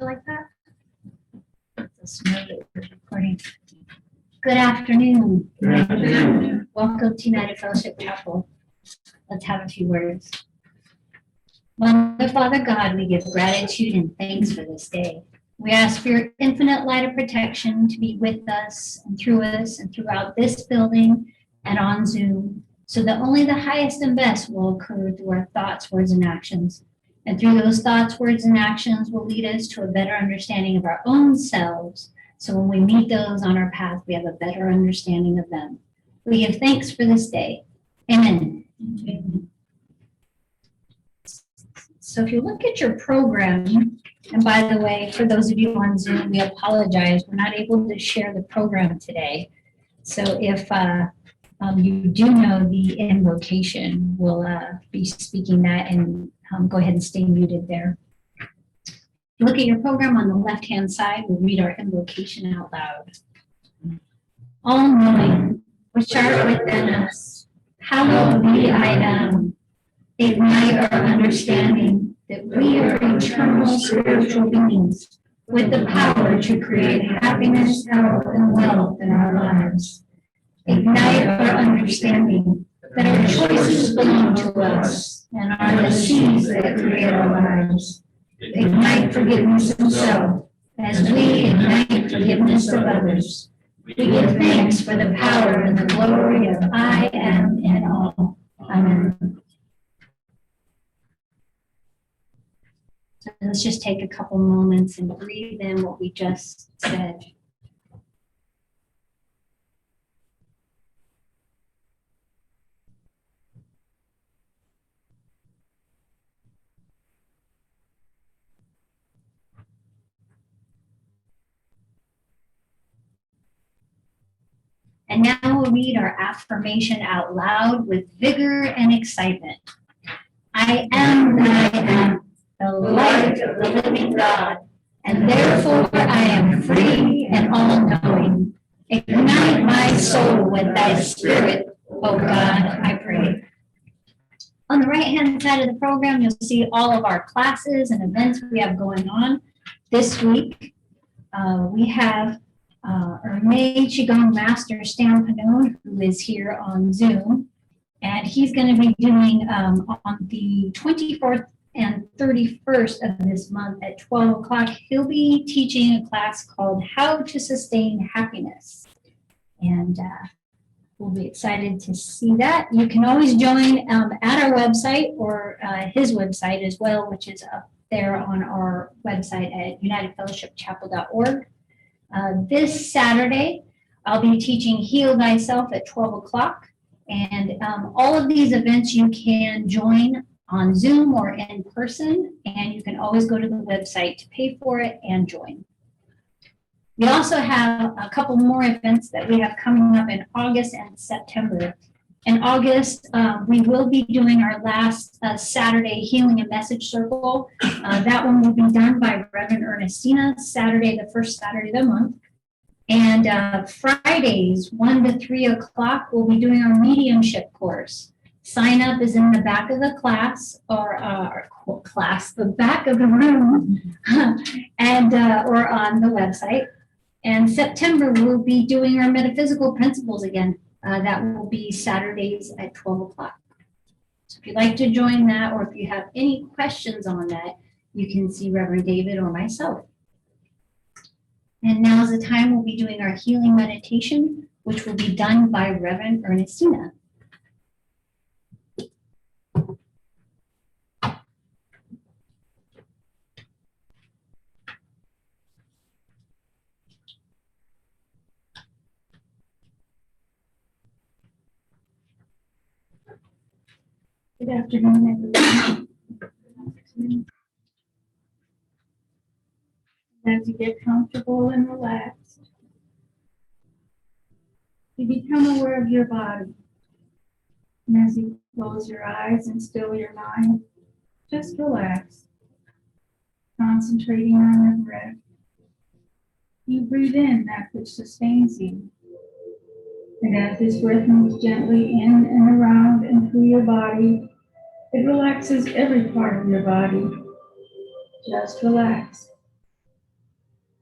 you like that? Let's know that we're recording. Good afternoon. Good afternoon. Welcome to United Fellowship Chapel. Let's have a few words. Mother, Father God, we give gratitude and thanks for this day. We ask for your infinite light of protection to be with us and throughout this building and on Zoom, so that only the highest and best will occur through our thoughts, words, and actions. And through those thoughts, words, and actions will lead us to a better understanding of our own selves. So when we meet those on our path, we have a better understanding of them. We give thanks for this day. Amen. Amen. So if you look at your program, and by the way, for those of you on Zoom, we apologize. We're not able to share the program today. So if you do know the invocation, we'll be speaking that, and go ahead and stay muted there. Look at your program on the left-hand side. We'll read our invocation out loud. All-knowing, which art within us, hallowed be I am. Ignite our understanding that we are eternal spiritual beings with the power to create happiness, health, and wealth in our lives. Ignite our understanding that our choices belong to us and are the seeds that create our lives. Ignite forgiveness of self as we ignite forgiveness of others. We give thanks for the power and the glory of I am in all. Amen. So let's just take a couple moments and breathe in what we just said. And now we'll read our affirmation out loud with vigor and excitement. I am that I am, the light of the living God, and therefore I am free and all-knowing. Ignite my soul with thy spirit, O God, I pray. On the right-hand side of the program, you'll see all of our classes and events we have going on. This week, we have Ermei Qigong Master Stan Panone, who is here on Zoom, and he's going to be doing on the 24th and 31st of this month at 12 o'clock, he'll be teaching a class called How to Sustain Happiness. And we'll be excited to see that. You can always join at our website or his website as well, which is up there on our website at unitedfellowshipchapel.org. This Saturday, I'll be teaching Heal Thyself at 12 o'clock. And all of these events you can join on Zoom or in person, and you can always go to the website to pay for it and join. We also have a couple more events that we have coming up in August and September. In August, we will be doing our last Saturday Healing and Message Circle. That one will be done by Reverend Ernestina, Saturday, the first Saturday of the month. And Fridays, 1 to 3 o'clock, we'll be doing our mediumship course. Sign up is in the back of the class, or the back of the room, and or on the website. And September, we'll be doing our metaphysical principles again. That will be Saturdays at 12 o'clock. So if you'd like to join that, or if you have any questions on that, you can see Reverend David or myself. And now's the time we'll be doing our healing meditation, which will be done by Reverend Ernestina. Good afternoon, everyone. As you get comfortable and relaxed, you become aware of your body. And as you close your eyes and still your mind, just relax, concentrating on your breath. You breathe in that which sustains you. And as this breath moves gently in and around and through your body, it relaxes every part of your body. Just relax.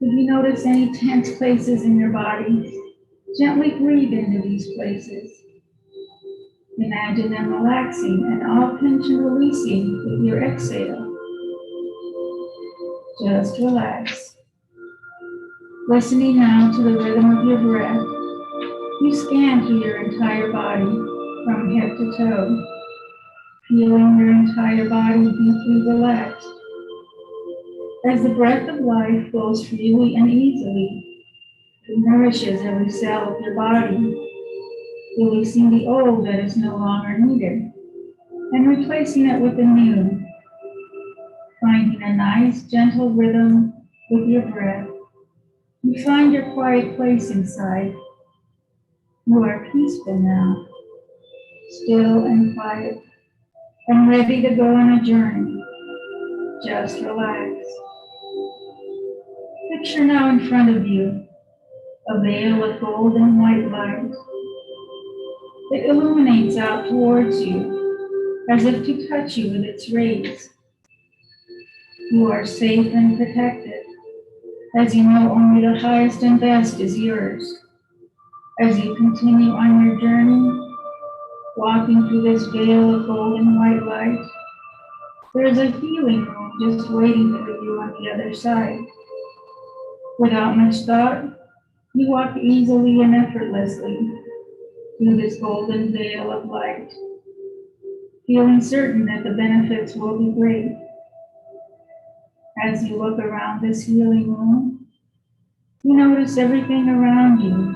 If you notice any tense places in your body, gently breathe into these places. Imagine them relaxing and all tension releasing with your exhale. Just relax. Listening now to the rhythm of your breath, you scan through your entire body from head to toe, feeling your entire body deeply relaxed. As the breath of life flows freely and easily, it nourishes every cell of your body, releasing the old that is no longer needed and replacing it with the new, finding a nice, gentle rhythm with your breath. You find your quiet place inside. You are peaceful now, still and quiet, and ready to go on a journey. Just relax. Picture now in front of you a veil of golden white light. It illuminates out towards you as if to touch you with its rays. You are safe and protected, as you know only the highest and best is yours. As you continue on your journey, walking through this veil of golden white light, there is a healing room just waiting for you on the other side. Without much thought, you walk easily and effortlessly through this golden veil of light, feeling certain that the benefits will be great. As you look around this healing room, you notice everything around you.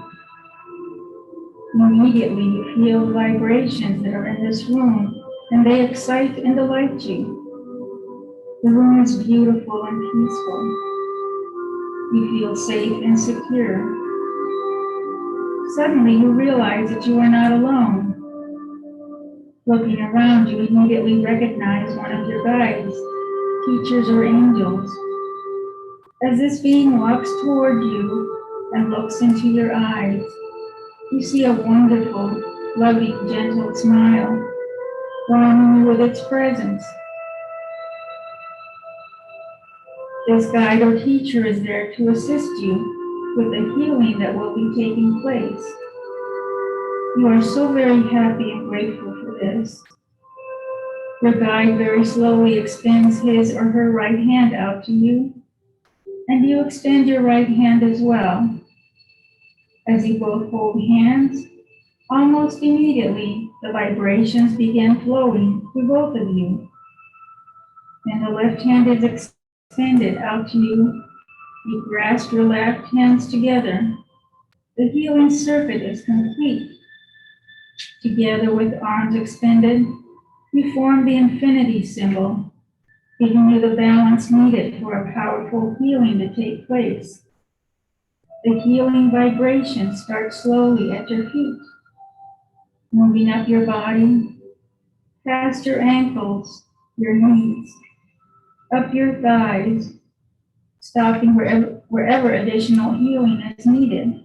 Immediately you feel vibrations that are in this room, and they excite and delight you. The room is beautiful and peaceful. You feel safe and secure. Suddenly you realize that you are not alone. Looking around, you immediately recognize one of your guides, teachers, or angels. As this being walks toward you and looks into your eyes, you see a wonderful, loving, gentle smile, warming you with its presence. This guide or teacher is there to assist you with the healing that will be taking place. You are so very happy and grateful for this. Your guide very slowly extends his or her right hand out to you, and you extend your right hand as well. As you both hold hands, almost immediately the vibrations begin flowing through both of you, and the left hand is extended out to you. You grasp your left hands together. The healing circuit is complete. Together with arms extended, you form the infinity symbol, giving you the balance needed for a powerful healing to take place. The healing vibration starts slowly at your feet, moving up your body, past your ankles, your knees, up your thighs, stopping wherever additional healing is needed.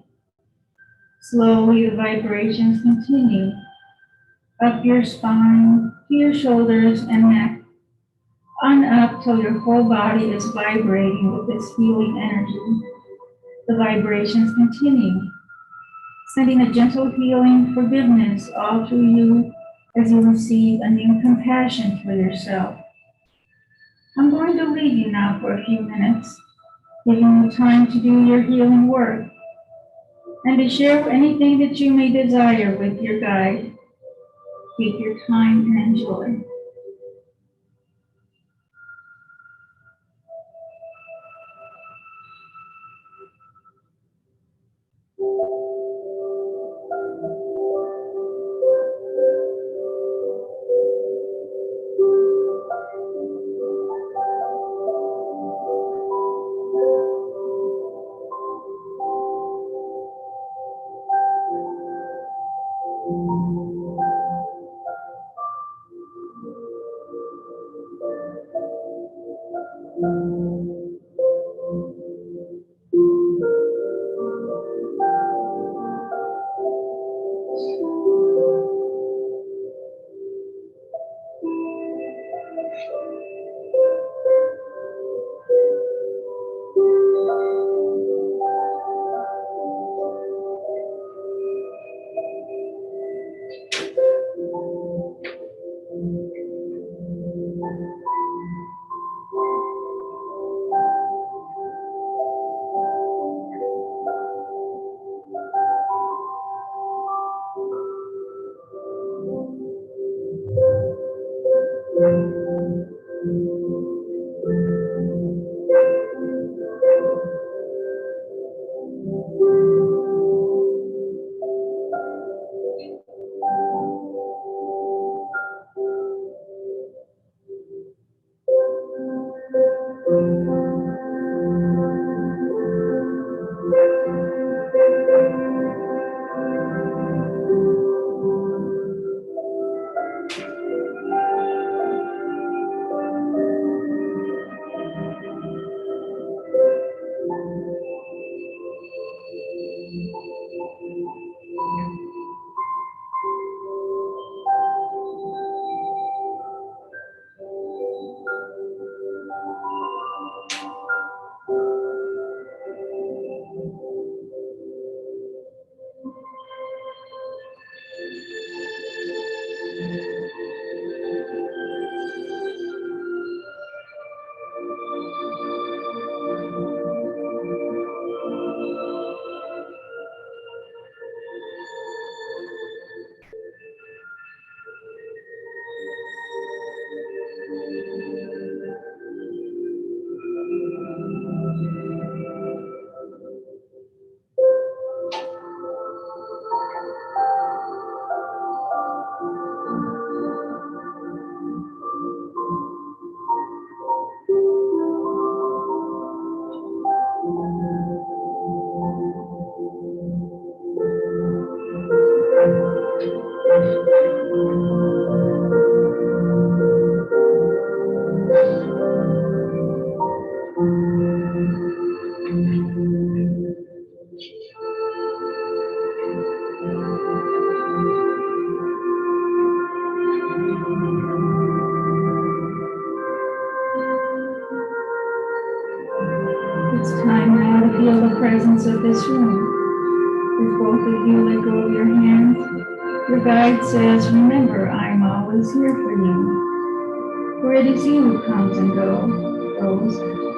Slowly the vibrations continue up your spine, to your shoulders and neck, on up till your whole body is vibrating with this healing energy. The vibrations continue, sending a gentle healing forgiveness all through you as you receive a new compassion for yourself. I'm going to leave you now for a few minutes, giving you time to do your healing work and to share anything that you may desire with your guide. Take your time and enjoy. presence of this room. If both of you let go of your hands, your guide says, remember, I am always here for you. For it is you who comes and goes.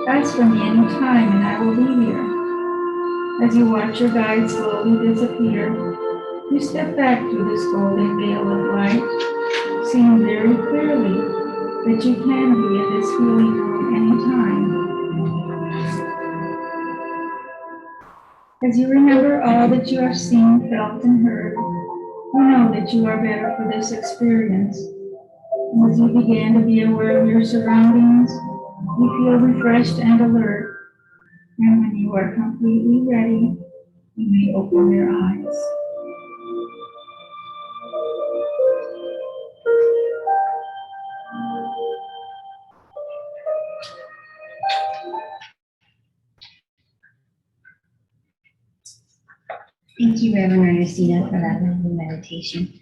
Ask for me any time and I will be here. As you watch your guide slowly disappear, you step back through this golden veil of light, seeing very clearly that you can be in this healing room anytime. As you remember all that you have seen, felt, and heard, you know that you are better for this experience. And as you begin to be aware of your surroundings, you feel refreshed and alert. And when you are completely ready, you may open your eyes. Thank you, Reverend Ernestina, for that lovely meditation.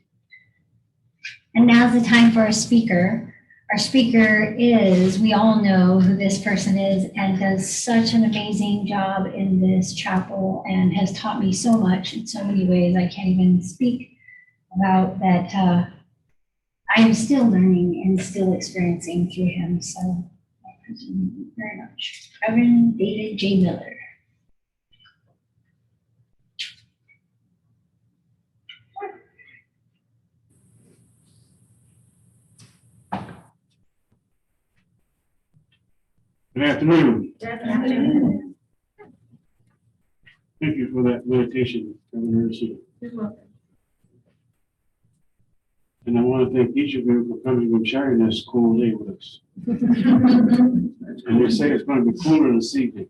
And now's the time for our speaker. Our speaker is, we all know who this person is and does such an amazing job in this chapel and has taught me so much in so many ways I can't even speak about that. I am still learning and still experiencing through him. So I appreciate you very much. Reverend David J. Miller. Good afternoon. Good afternoon. Thank you for that meditation, Reverend Ernestina. You're welcome. And I want to thank each of you for coming and sharing this cool day with us. And we say it's going to be cooler this evening.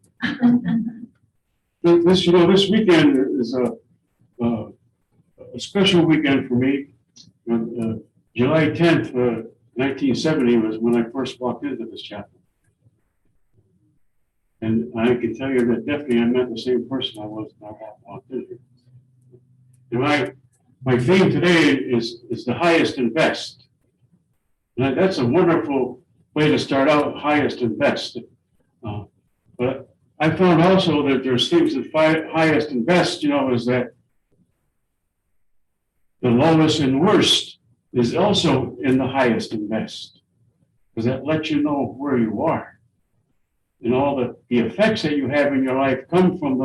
This weekend is a special weekend for me. July 10th, 1970 was when I first walked into this chapel. And I can tell you that definitely I met the same person I was when I walked in here. And my theme today is the highest and best. And that's a wonderful way to start out, highest and best. But I found also that there's things that highest and best, is that the lowest and worst is also in the highest and best. Because that lets you know where you are. And all the effects that you have in your life come from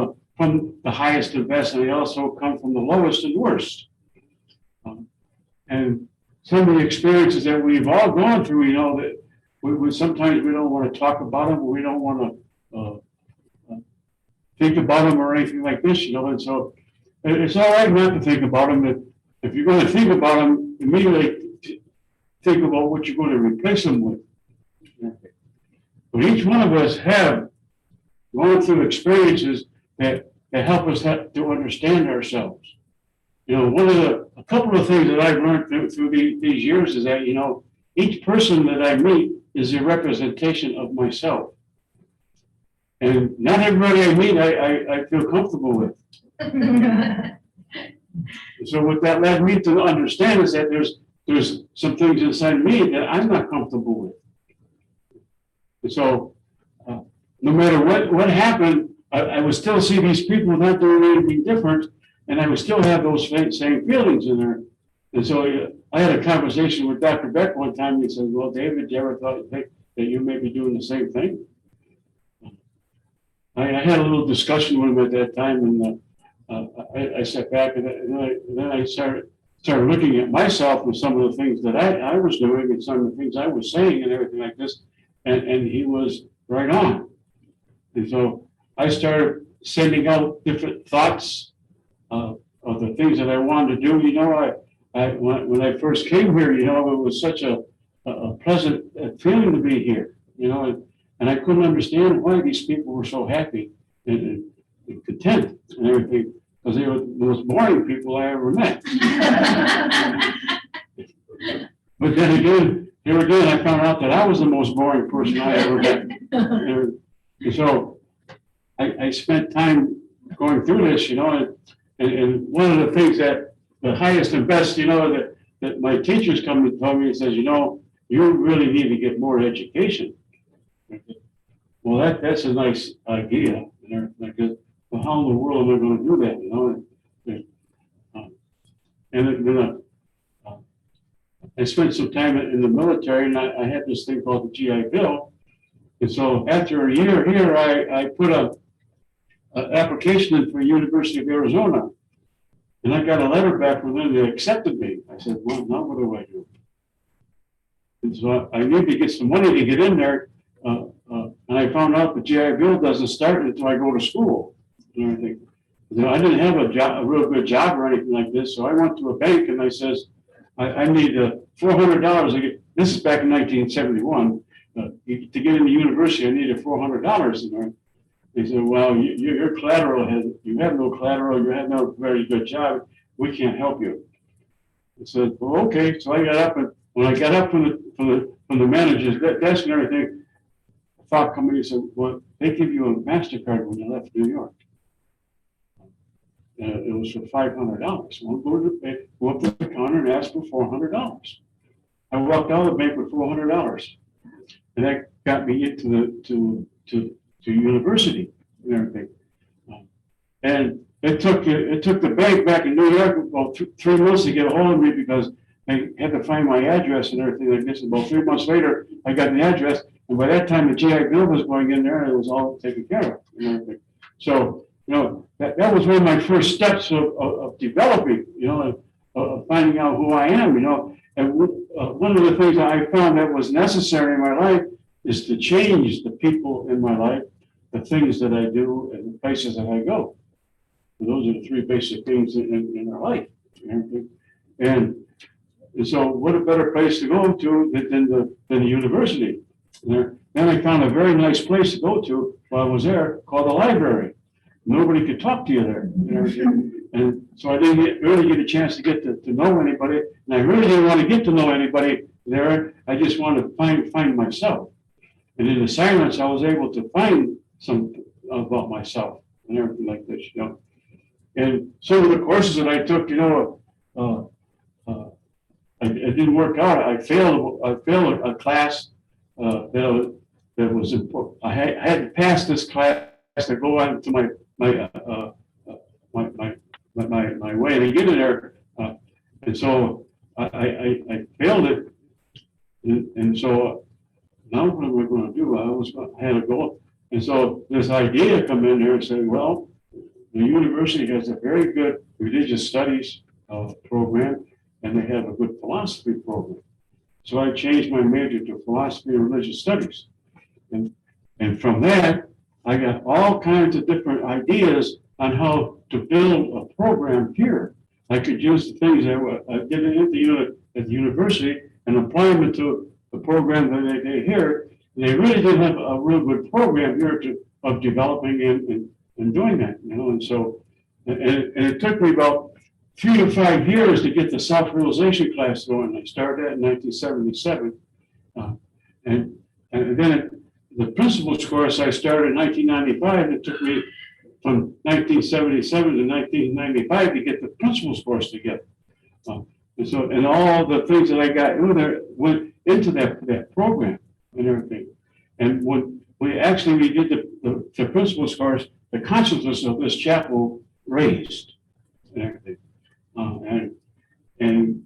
the highest and best, and they also come from the lowest and worst. And some of the experiences that we've all gone through, that we sometimes we don't want to talk about them, or we don't want to think about them or anything like this, And so it's all right not to think about them. If you're going to think about them, immediately think about what you're going to replace them with. But each one of us have gone through experiences that help us to understand ourselves. A couple of things that I've learned through these years is that, each person that I meet is a representation of myself. And not everybody I meet, I feel comfortable with. So what that led me to understand is that there's some things inside me that I'm not comfortable with. And so, no matter what happened, I would still see these people not doing anything different, and I would still have those same feelings in there. And so I had a conversation with Dr. Beck one time. He said, well, David, you ever think that you may be doing the same thing? I had a little discussion with him at that time, and I sat back, and then I started looking at myself with some of the things that I was doing and some of the things I was saying and everything like this. And he was right on. And so I started sending out different thoughts of the things that I wanted to do. When I first came here, it was such a pleasant feeling to be here, and I couldn't understand why these people were so happy and content and everything, because they were the most boring people I ever met. But then again, here again, I found out that I was the most boring person I ever met. And so I spent time going through this, and one of the things that the highest and best, that my teachers come and tell me and says, you really need to get more education. Well, that's a nice idea. And well, how in the world am I going to do that? You know, and then I spent some time in the military, and I had this thing called the GI Bill. And so after a year here, I put an application in for University of Arizona. And I got a letter back from them, they accepted me. I said, well, now what do I do? And so I need to get some money to get in there. And I found out the GI Bill doesn't start until I go to school and everything. You know, I didn't have a real good job or anything like this, so I went to a bank and I says, I need $400. This is back in 1971. To get into university, I needed $400 in there. They said, well, your collateral you have no collateral, you have no very good job, we can't help you. I said, well, okay. So I got up, and when I got up from the manager's desk and everything, the thought company said, well, they give you a MasterCard when you left New York. It was for $500. Well, go up to the counter and ask for $400. I walked out of the bank with $400, and that got me into to university and everything. And it took the bank back in New York about 3 months to get a hold of me because they had to find my address and everything like this. About 3 months later, I got the address, and by that time the GI Bill was going in there, and it was all taken care of and everything. So, you know, that was one of my first steps of developing, you know, of finding out who I am, you know. And one of the things that I found that was necessary in my life is to change the people in my life, the things that I do, and the places that I go. And those are the three basic things in our life. And so what a better place to go to than the university. Then I found a very nice place to go to while I was there called the library. Nobody could talk to you there. And so I didn't really get a chance to get to know anybody. And I really didn't want to get to know anybody there. I just wanted to find myself. And in the silence, I was able to find something about myself and everything like this, you know. And some of the courses that I took, you know, it didn't work out. I failed a class that was important. I had to pass this class to go on to my way to get in there, and so I failed it, and so now what am I going to do? I had a goal, and so this idea come in here and say, well, the university has a very good religious studies program, and they have a good philosophy program. So I changed my major to philosophy and religious studies, and from that I got all kinds of different ideas on how to build a program here. I could use the things that I did at the university and apply them into the program that they did here. They really did have a real good program here of developing and doing that, you know. And so, and it took me about 3 to 5 years to get the self-realization class going. I started that in 1977, and then the principles course I started in 1995. It took me from 1977 to 1995 to get the principles course together. And so, and all the things that I got in there went into that program and everything. And when we did the principles course, the consciousness of this chapel raised and everything. And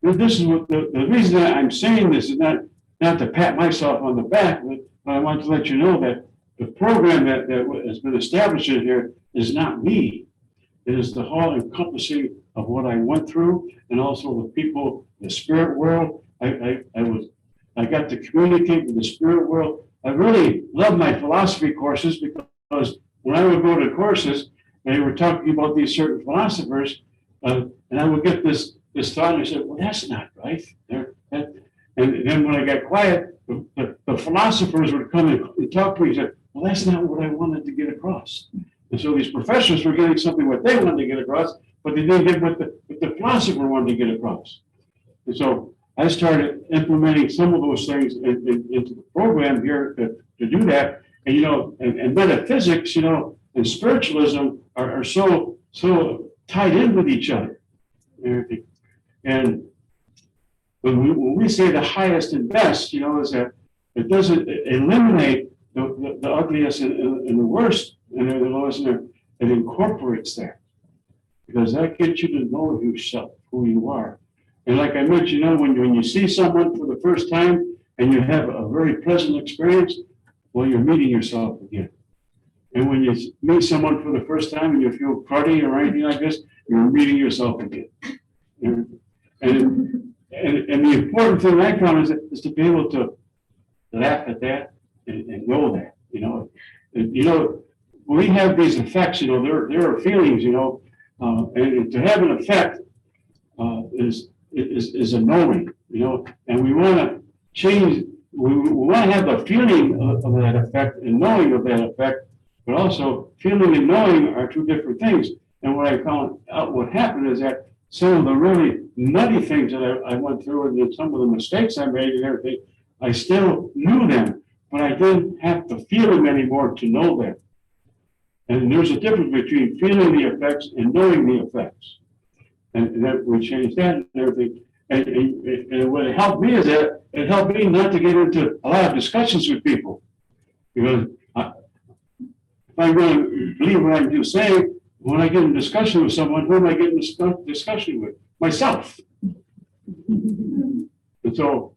this is what the reason that I'm saying this is not to pat myself on the back, but I want to let you know that the program that has been established in here is not me. It is the whole encompassing of what I went through, and also the people, the spirit world. I got to communicate with the spirit world. I really love my philosophy courses because when I would go to courses, they were talking about these certain philosophers, and I would get this thought, and I said, well, that's not right. And then when I got quiet, the philosophers would come and talk to me and say, well, that's not what I wanted to get across. And so these professors were getting something what they wanted to get across, but they didn't get what the philosopher wanted to get across. And so I started implementing some of those things into the program here to do that. And, you know, and metaphysics, you know, and spiritualism are so tied in with each other. And when we say the highest and best, you know, is that it doesn't eliminate the ugliest and the worst and they're the lowest, and it incorporates that. Because that gets you to know yourself, who you are. And like I mentioned, you know, when you see someone for the first time and you have a very pleasant experience, well, you're meeting yourself again. And when you meet someone for the first time and you feel cruddy or anything like this, you're meeting yourself again. And the important thing I found is to be able to laugh at that and know that, you know. And, you know, when we have these effects, you know, there are feelings, you know, and to have an effect is a knowing, you know, and we want to change, we want to have the feeling of that effect and knowing of that effect, but also feeling and knowing are two different things. And what I found out what happened is that some of the really nutty things that I went through and then some of the mistakes I made and everything, I still knew them, but I didn't have to feel them anymore to know them. And there's a difference between feeling the effects and knowing the effects. And that we changed that and everything. And what it helped me is that it helped me not to get into a lot of discussions with people. Because if I'm going to believe what I'm just saying, when I get in discussion with someone, who am I getting discussion with? Myself. And so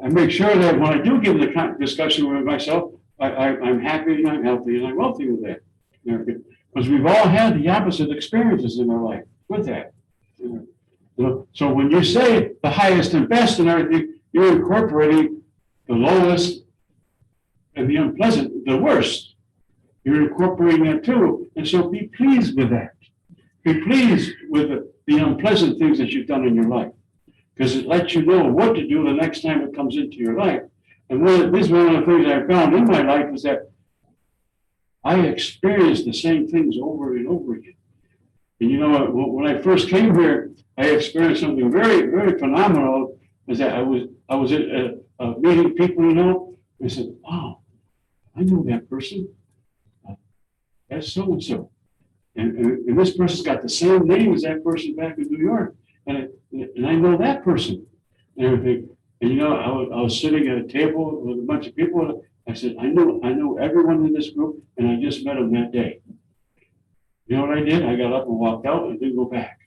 I make sure that when I do get in the discussion with myself, I'm happy and I'm healthy and I'm wealthy with that. Because we've all had the opposite experiences in our life with that. You know, so when you say the highest and best and everything, you're incorporating the lowest and the unpleasant, the worst. You're incorporating that too. And so be pleased with that. Be pleased with the unpleasant things that you've done in your life. Because it lets you know what to do the next time it comes into your life. And this is one of the things I found in my life is that I experienced the same things over and over again. And you know, when I first came here, I experienced something very, very phenomenal. Is that I was at meeting people, you know, and I said, "Wow, I know that person. That's so and so, and this person's got the same name as that person back in New York, and I know that person, and everything." And you know, I was sitting at a table with a bunch of people. And I said, I know everyone in this group, and I just met them that day. You know what I did? I got up and walked out and didn't go back.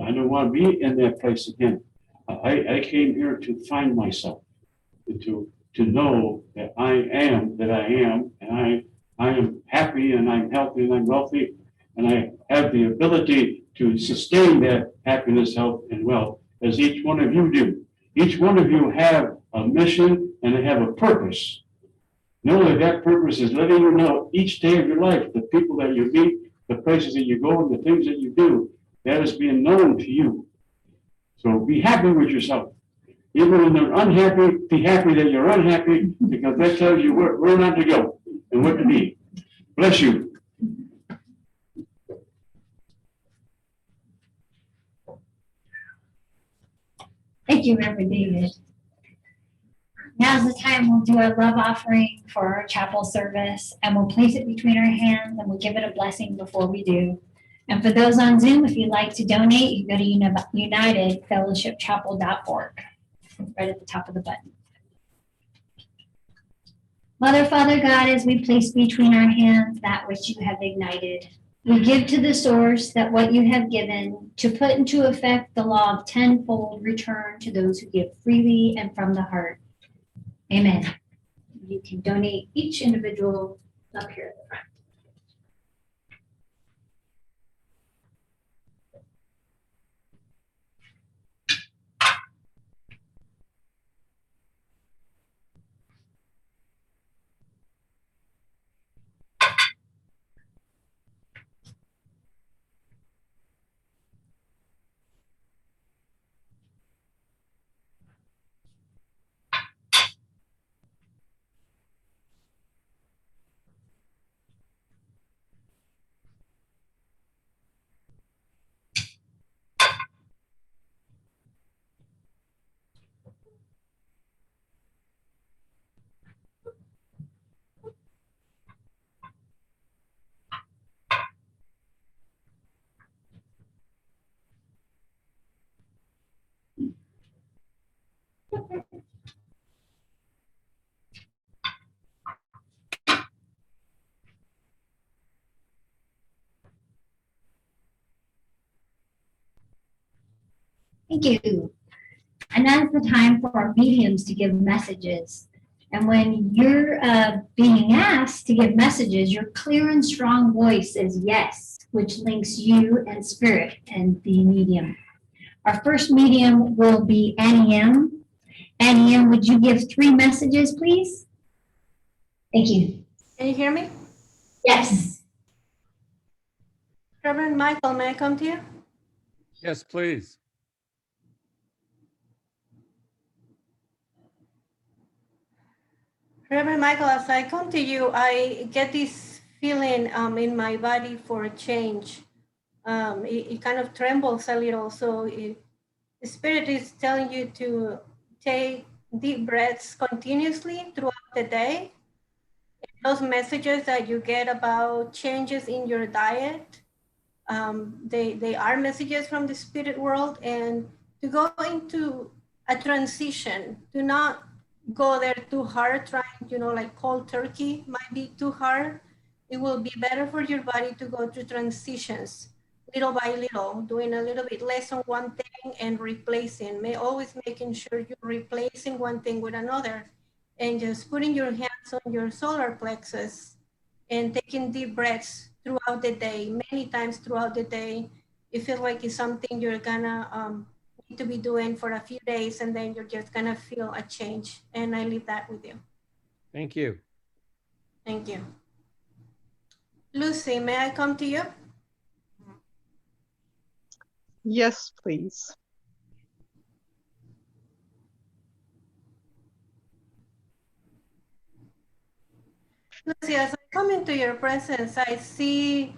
I don't want to be in that place again. I came here to find myself, and to know that I am, and I am happy, and I'm healthy, and I'm wealthy, and I have the ability to sustain that happiness, health, and wealth, as each one of you do. Each one of you have a mission and they have a purpose. Know that that purpose is letting you know each day of your life, the people that you meet, the places that you go, and the things that you do, that is being known to you. So be happy with yourself. Even when you're unhappy, be happy that you're unhappy, because that tells you where not to go and what to be. Bless you. Thank you, Reverend David. Now's the time we'll do our love offering for our chapel service, and we'll place it between our hands and we'll give it a blessing before we do. And for those on Zoom, if you'd like to donate, you go to unitedfellowshipchapel.org, right at the top of the button. Mother, Father God, as we place between our hands that which you have ignited, we give to the source that what you have given to put into effect the law of tenfold return to those who give freely and from the heart. Amen. You can donate each individual up here at the front. Thank you. And that's the time for our mediums to give messages. And when you're being asked to give messages, your clear and strong voice is yes, which links you and spirit and the medium. Our first medium will be Annie M. Annie M, would you give 3 messages, please? Thank you. Can you hear me? Yes. Reverend Michael, may I come to you? Yes, please. Reverend Michael, as I come to you, I get this feeling in my body for a change. It kind of trembles a little. So the Spirit is telling you to take deep breaths continuously throughout the day. Those messages that you get about changes in your diet, they are messages from the spirit world, and to go into a transition. Do not go there too hard, trying, like cold turkey might be too hard. It will be better for your body to go through transitions little by little, doing a little bit less on one thing and replacing, always making sure you're replacing one thing with another, and just putting your hands on your solar plexus and taking deep breaths throughout the day, many times throughout the day. You feel like it's something you're gonna need to be doing for a few days, and then you're just gonna feel a change. And I leave that with you. Thank you. Thank you. Lucy, may I come to you? Yes, please. Lucy, as I come into your presence, I see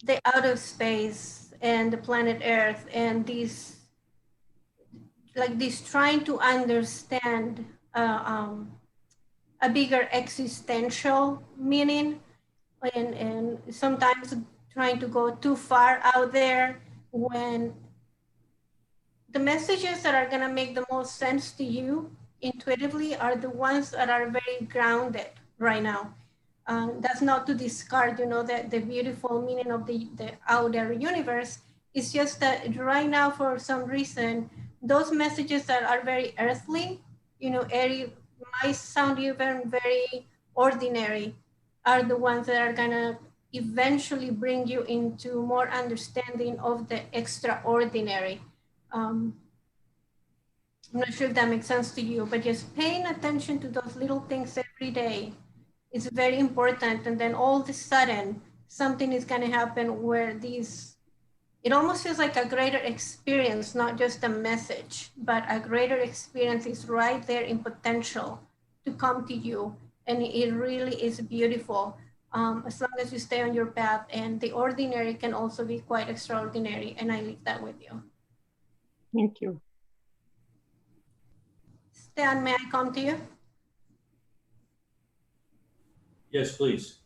the outer space and the planet Earth, and this trying to understand a bigger existential meaning, and sometimes trying to go too far out there, when the messages that are going to make the most sense to you intuitively are the ones that are very grounded right now. That's not to discard, the beautiful meaning of the outer universe. It's just that right now, for some reason, those messages that are very earthly, airy, might sound even very ordinary, are the ones that are gonna eventually bring you into more understanding of the extraordinary. I'm not sure if that makes sense to you, but just paying attention to those little things every day is very important. And then all of a sudden, something is going to happen where it almost feels like a greater experience, not just a message, but a greater experience is right there in potential to come to you. And it really is beautiful, as long as you stay on your path. And the ordinary can also be quite extraordinary. And I leave that with you. Thank you. Stan, may I come to you? Yes, please.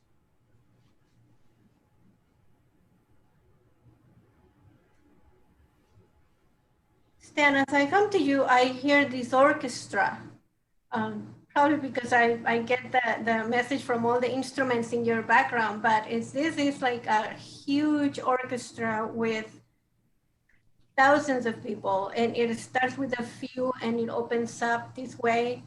Stan, as I come to you, I hear this orchestra. Probably because I get the message from all the instruments in your background, but this is like a huge orchestra with thousands of people, and it starts with a few and it opens up this way.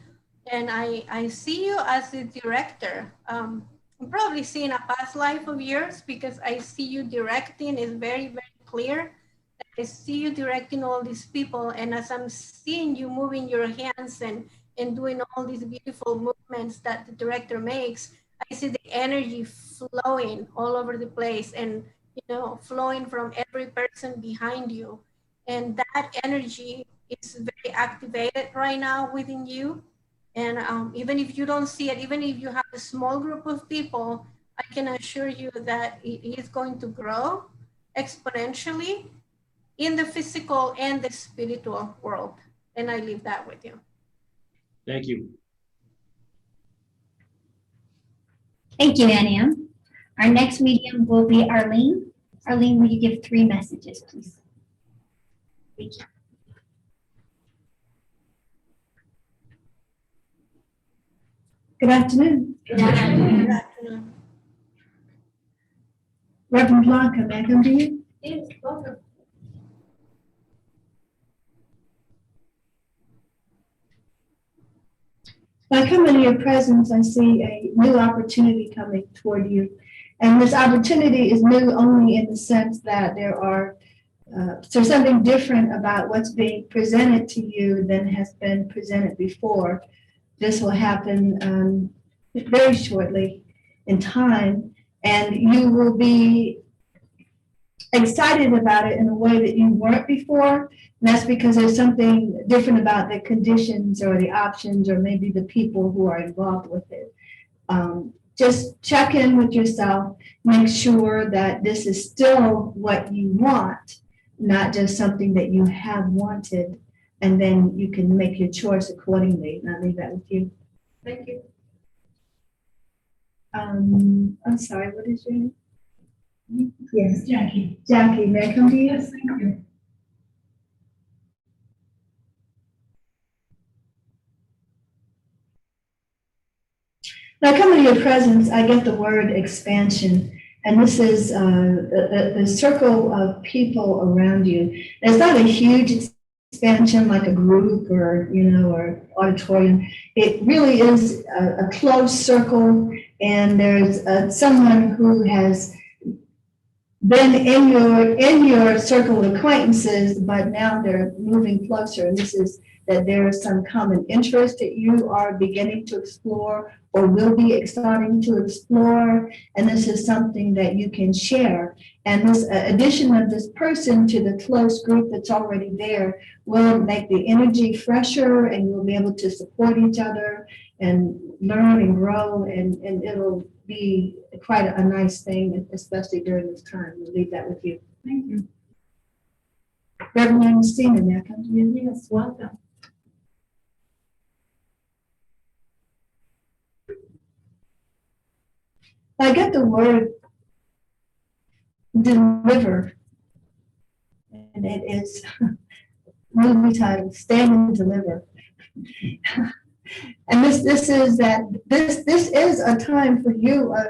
And I see you as the director. I'm probably seeing a past life of yours, because I see you directing is very, very clear. I see you directing all these people, and as I'm seeing you moving your hands and doing all these beautiful movements that the director makes, I see the energy flowing all over the place, and flowing from every person behind you. And that energy is very activated right now within you. And even if you don't see it, even if you have a small group of people, I can assure you that it is going to grow exponentially in the physical and the spiritual world. And I leave that with you. Thank you. Thank you, Annie. Our next medium will be Arlene. Arlene, will you give 3 messages, please? Thank you. Good afternoon. Good afternoon. Reverend Blanca, may I come to you? Yes, welcome. When I come into your presence, I see a new opportunity coming toward you. And this opportunity is new only in the sense that there's something different about what's being presented to you than has been presented before. This will happen very shortly in time, and you will be excited about it in a way that you weren't before. And that's because there's something different about the conditions or the options or maybe the people who are involved with it. Just check in with yourself, make sure that this is still what you want, not just something that you have wanted, and then you can make your choice accordingly. And I'll leave that with you. Thank you. I'm sorry, what is your name? Yes. Jackie. Jackie, may I come to you? Yes, thank you. When I come into your presence, I get the word expansion. And this is the circle of people around you. And it's not a huge expansion like a group or, or auditorium. It really is a close circle. And there's someone who has been in your circle of acquaintances, but now they're moving closer. And this is that there is some common interest that you are beginning to explore or will be starting to explore. And this is something that you can share. And this addition of this person to the close group that's already there will make the energy fresher, and you'll be able to support each other and learn and grow, and it'll be quite a nice thing, especially during this time. We'll leave that with you. Thank you. Reverend Augustina, may I come to you? Yes, welcome. I get the word deliver, and it is movie title, Stand and Deliver. And this is a time for you of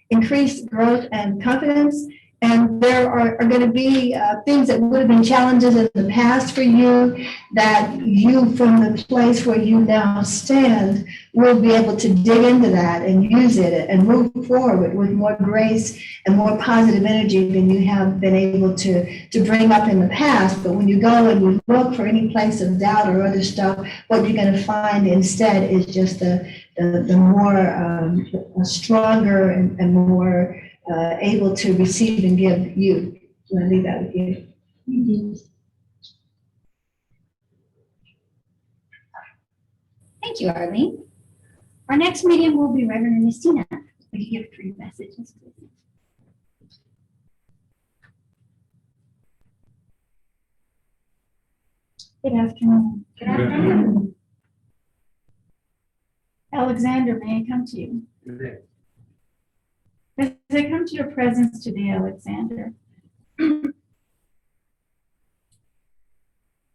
increased growth and confidence. And there are going to be things that would have been challenges in the past for you, that you, from the place where you now stand, will be able to dig into that and use it and move forward with more grace and more positive energy than you have been able to bring up in the past. But when you go and you look for any place of doubt or other stuff, what you're going to find instead is just the more stronger and more able to receive and give you. So I leave that with you. Thank you, Arlene. Our next medium will be Reverend Ernestina. Will you give 3 messages, please? Good afternoon. Good afternoon. Alexander, may I come to you? As I come to your presence today, Alexander,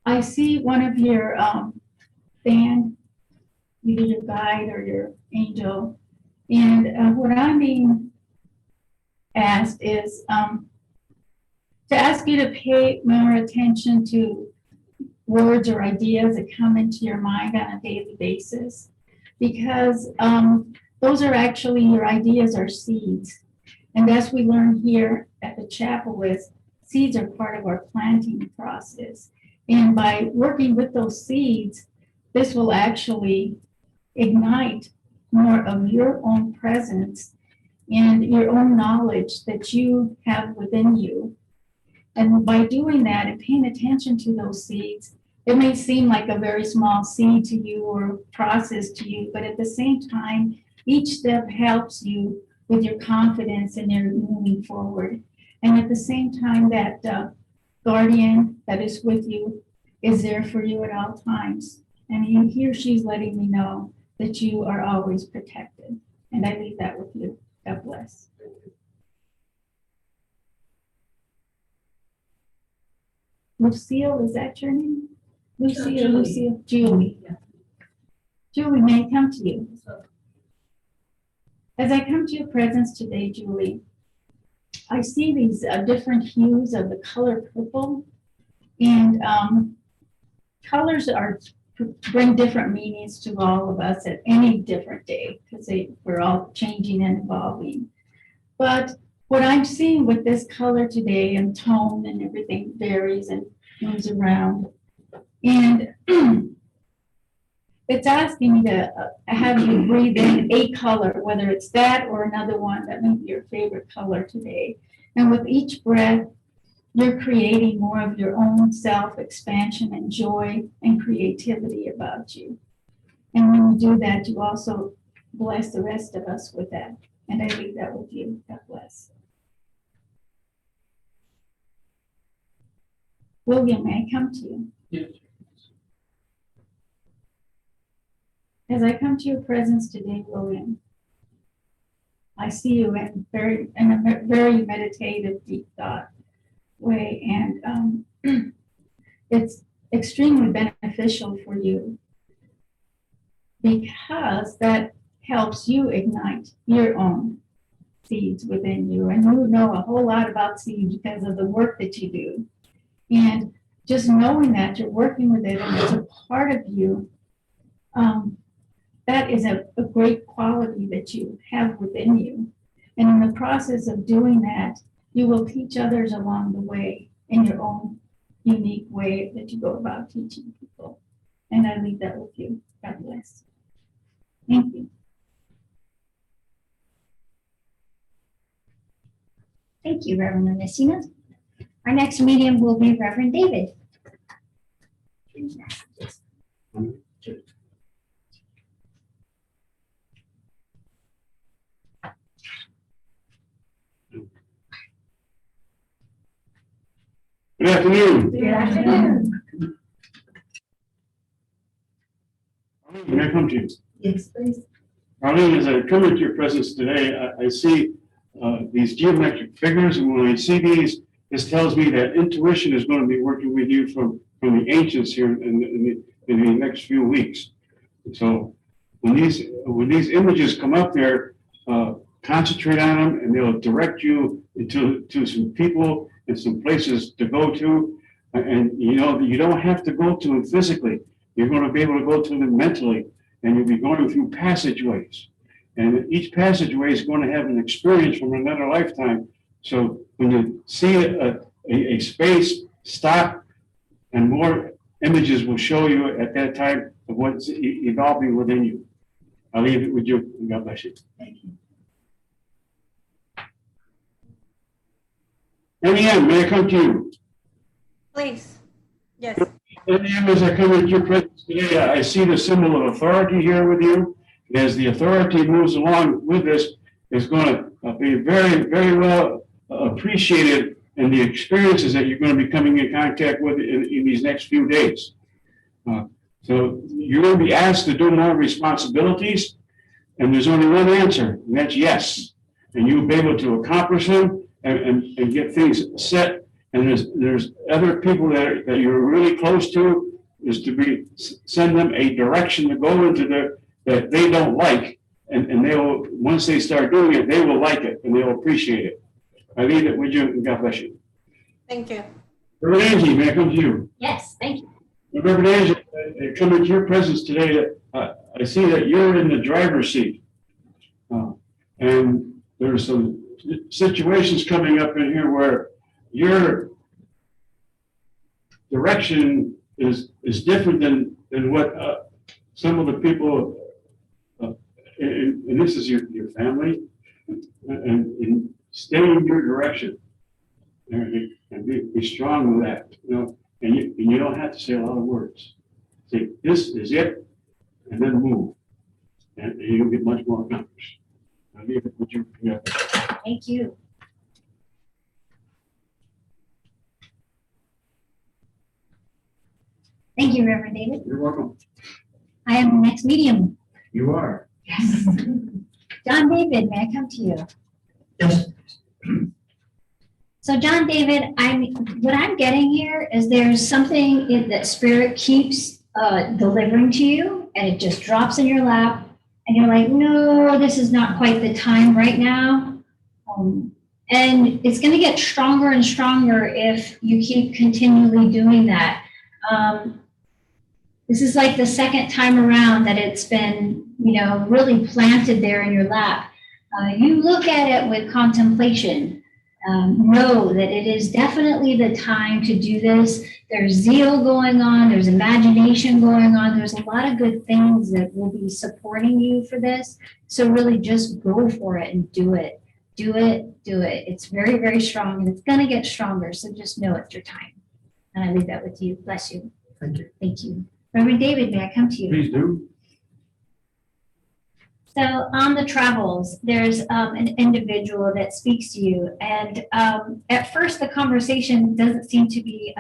I see one of your band, either your guide or your angel, and what I'm being asked is to ask you to pay more attention to words or ideas that come into your mind on a daily basis, because those are actually, your ideas are seeds. And as we learn here at the chapel, is seeds are part of our planting process. And by working with those seeds, this will actually ignite more of your own presence and your own knowledge that you have within you. And by doing that and paying attention to those seeds, it may seem like a very small seed to you or process to you, but at the same time, each step helps you with your confidence and your moving forward. And at the same time, that guardian that is with you is there for you at all times. And he or she's letting me know that you are always protected. And I leave that with you. God bless. Lucille, is that your name? Lucille, Lucille, Julie. Julie, may I come to you? As I come to your presence today, Julie, I see these different hues of the color purple, and colors are bring different meanings to all of us at any different day, because we're all changing and evolving. But what I'm seeing with this color today and tone and everything varies and moves around. And it's asking me to have you breathe in a color, whether it's that or another one that may be your favorite color today. And with each breath, you're creating more of your own self-expansion and joy and creativity about you. And when you do that, you also bless the rest of us with that. And I leave that with you. God bless. William, may I come to you? Yes. As I come to your presence today, William, I see you in a very meditative, deep thought way, and it's extremely beneficial for you because that helps you ignite your own seeds within you, and you know a whole lot about seeds because of the work that you do. And just knowing that you're working with it and it's a part of you, that is a great quality that you have within you. And in the process of doing that, you will teach others along the way in your own unique way that you go about teaching people. And I leave that with you. God bless. Thank you. Thank you, Reverend Messina. Our next medium will be Reverend David. Good afternoon. Good afternoon. Can I come to you? Yes, please. Arlene, as I come into your presence today, I see these geometric figures, and when I see these, this tells me that intuition is going to be working with you from the ancients here in the next few weeks. So when these images come up there, concentrate on them, and they'll direct you to some people and some places to go to. And you know, you don't have to go to them physically. You're going to be able to go to them mentally, and you'll be going through passageways. And each passageway is going to have an experience from another lifetime. So when you see a space, stop, and more images will show you at that time of what's evolving within you. I'll leave it with you. God bless you. Thank you. Annie, may I come to you? Please. Yes. Annie, as I come into your presence today, I see the symbol of authority here with you. As the authority moves along with this, it's going to be very, very well appreciated in the experiences that you're going to be coming in contact with in these next few days. So you're going to be asked to do more responsibilities, and there's only one answer, and that's yes. And you'll be able to accomplish them and get things set. And there's other people that you're really close to, is to send them a direction to go into that they don't like, and they will, once they start doing it, they will like it and they'll appreciate it. I leave it with you, and God bless you. Thank you. Reverend Angie, may I come to you? Yes, thank you. Reverend Angie, I come into your presence today. I see that you're in the driver's seat, and there's some situations coming up in here where your direction is different than what some of the people, and this is your family, and stay in your direction, and be strong with that, you know, and you don't have to say a lot of words. Say, this is it, and then move, and you'll get much more accomplished. I leave it with you. Yeah. Thank you. Thank you, Reverend David. You're welcome. I am the next medium. You are. Yes. John David, may I come to you? Yes. So John David, what I'm getting here is there's something that Spirit keeps delivering to you, and it just drops in your lap, and you're like, no, this is not quite the time right now. And it's going to get stronger and stronger if you keep continually doing that. This is like the second time around that it's been, really planted there in your lap. You look at it with contemplation. Know that it is definitely the time to do this. There's zeal going on, there's imagination going on, there's a lot of good things that will be supporting you for this. So really just go for it and do it. Do it, do it. It's very, very strong and it's gonna get stronger. So just know it's your time. And I leave that with you. Bless you. Thank you. Thank you. Reverend David, may I come to you? Please do. So on the travels, there's an individual that speaks to you. And at first, the conversation doesn't seem to be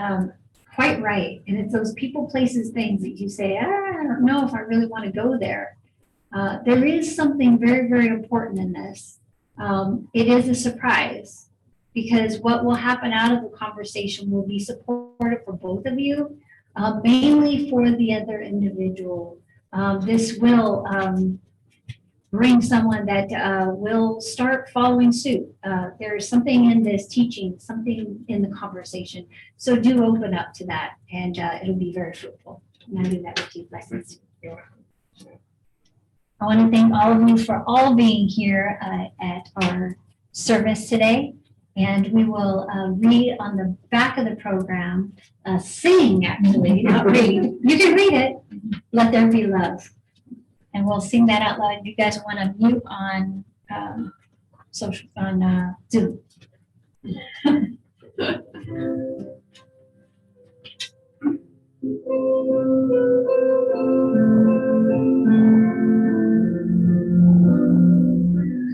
quite right. And it's those people, places, things that you say, I don't know if I really want to go there. There is something very, very important in this. It is a surprise because what will happen out of the conversation will be supportive for both of you, mainly for the other individual. This will bring someone that will start following suit. There's something in this teaching, something in the conversation. So do open up to that and it'll be very fruitful. And I do that with you. Blessings. I want to thank all of you for all being here at our service today. And we will read on the back of the program, sing actually, not read. You can read it. Let there be love. And we'll sing that out loud. You guys want to mute on Zoom.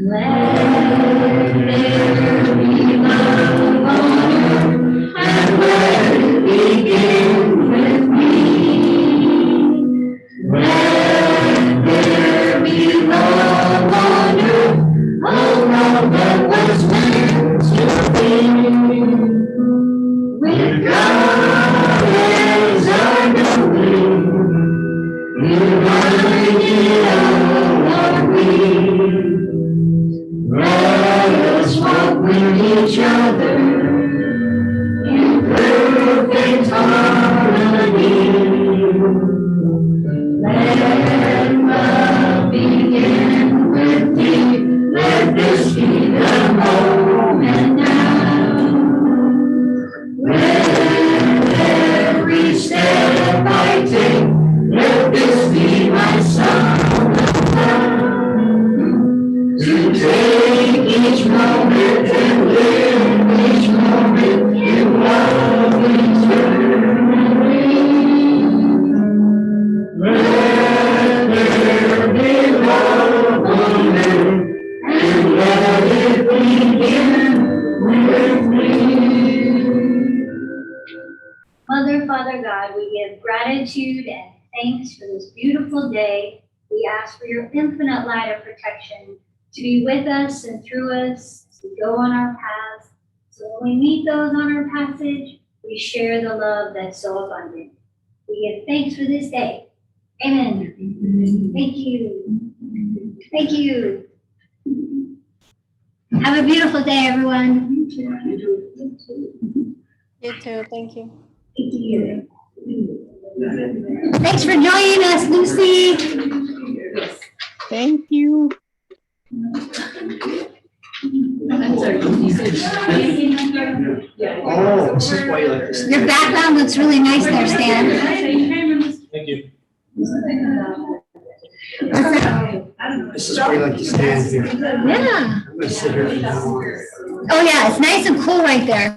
Let there be love on earth, and let it begin with me. Let there be love on earth, a love that was meant to be. With God as our doing, united are we. Let us walk with each other in perfect harmony. Let love begin with thee. Let this be the moment now. With every step I take, let this be my song of love. To take each moment and live each moment in love eternally. Let there be love on earth, and let it begin with me. Mother, Father God, we give gratitude and thanks for this beautiful day. We ask for your infinite light of protection to be with us and through us as we go on our paths. So when we meet those on our passage, we share the love that's so abundant. We give thanks for this day. Amen. Thank you. Thank you. Have a beautiful day, everyone. You too. Thank you. Thank you. Thanks for joining us, Lucy. Thank you. Oh, this is why you like this. Your background looks really nice there, Stan. Thank you. This is why you like to stand here. Yeah. I'm gonna sit here from now on. Oh, yeah, it's nice and cool right there.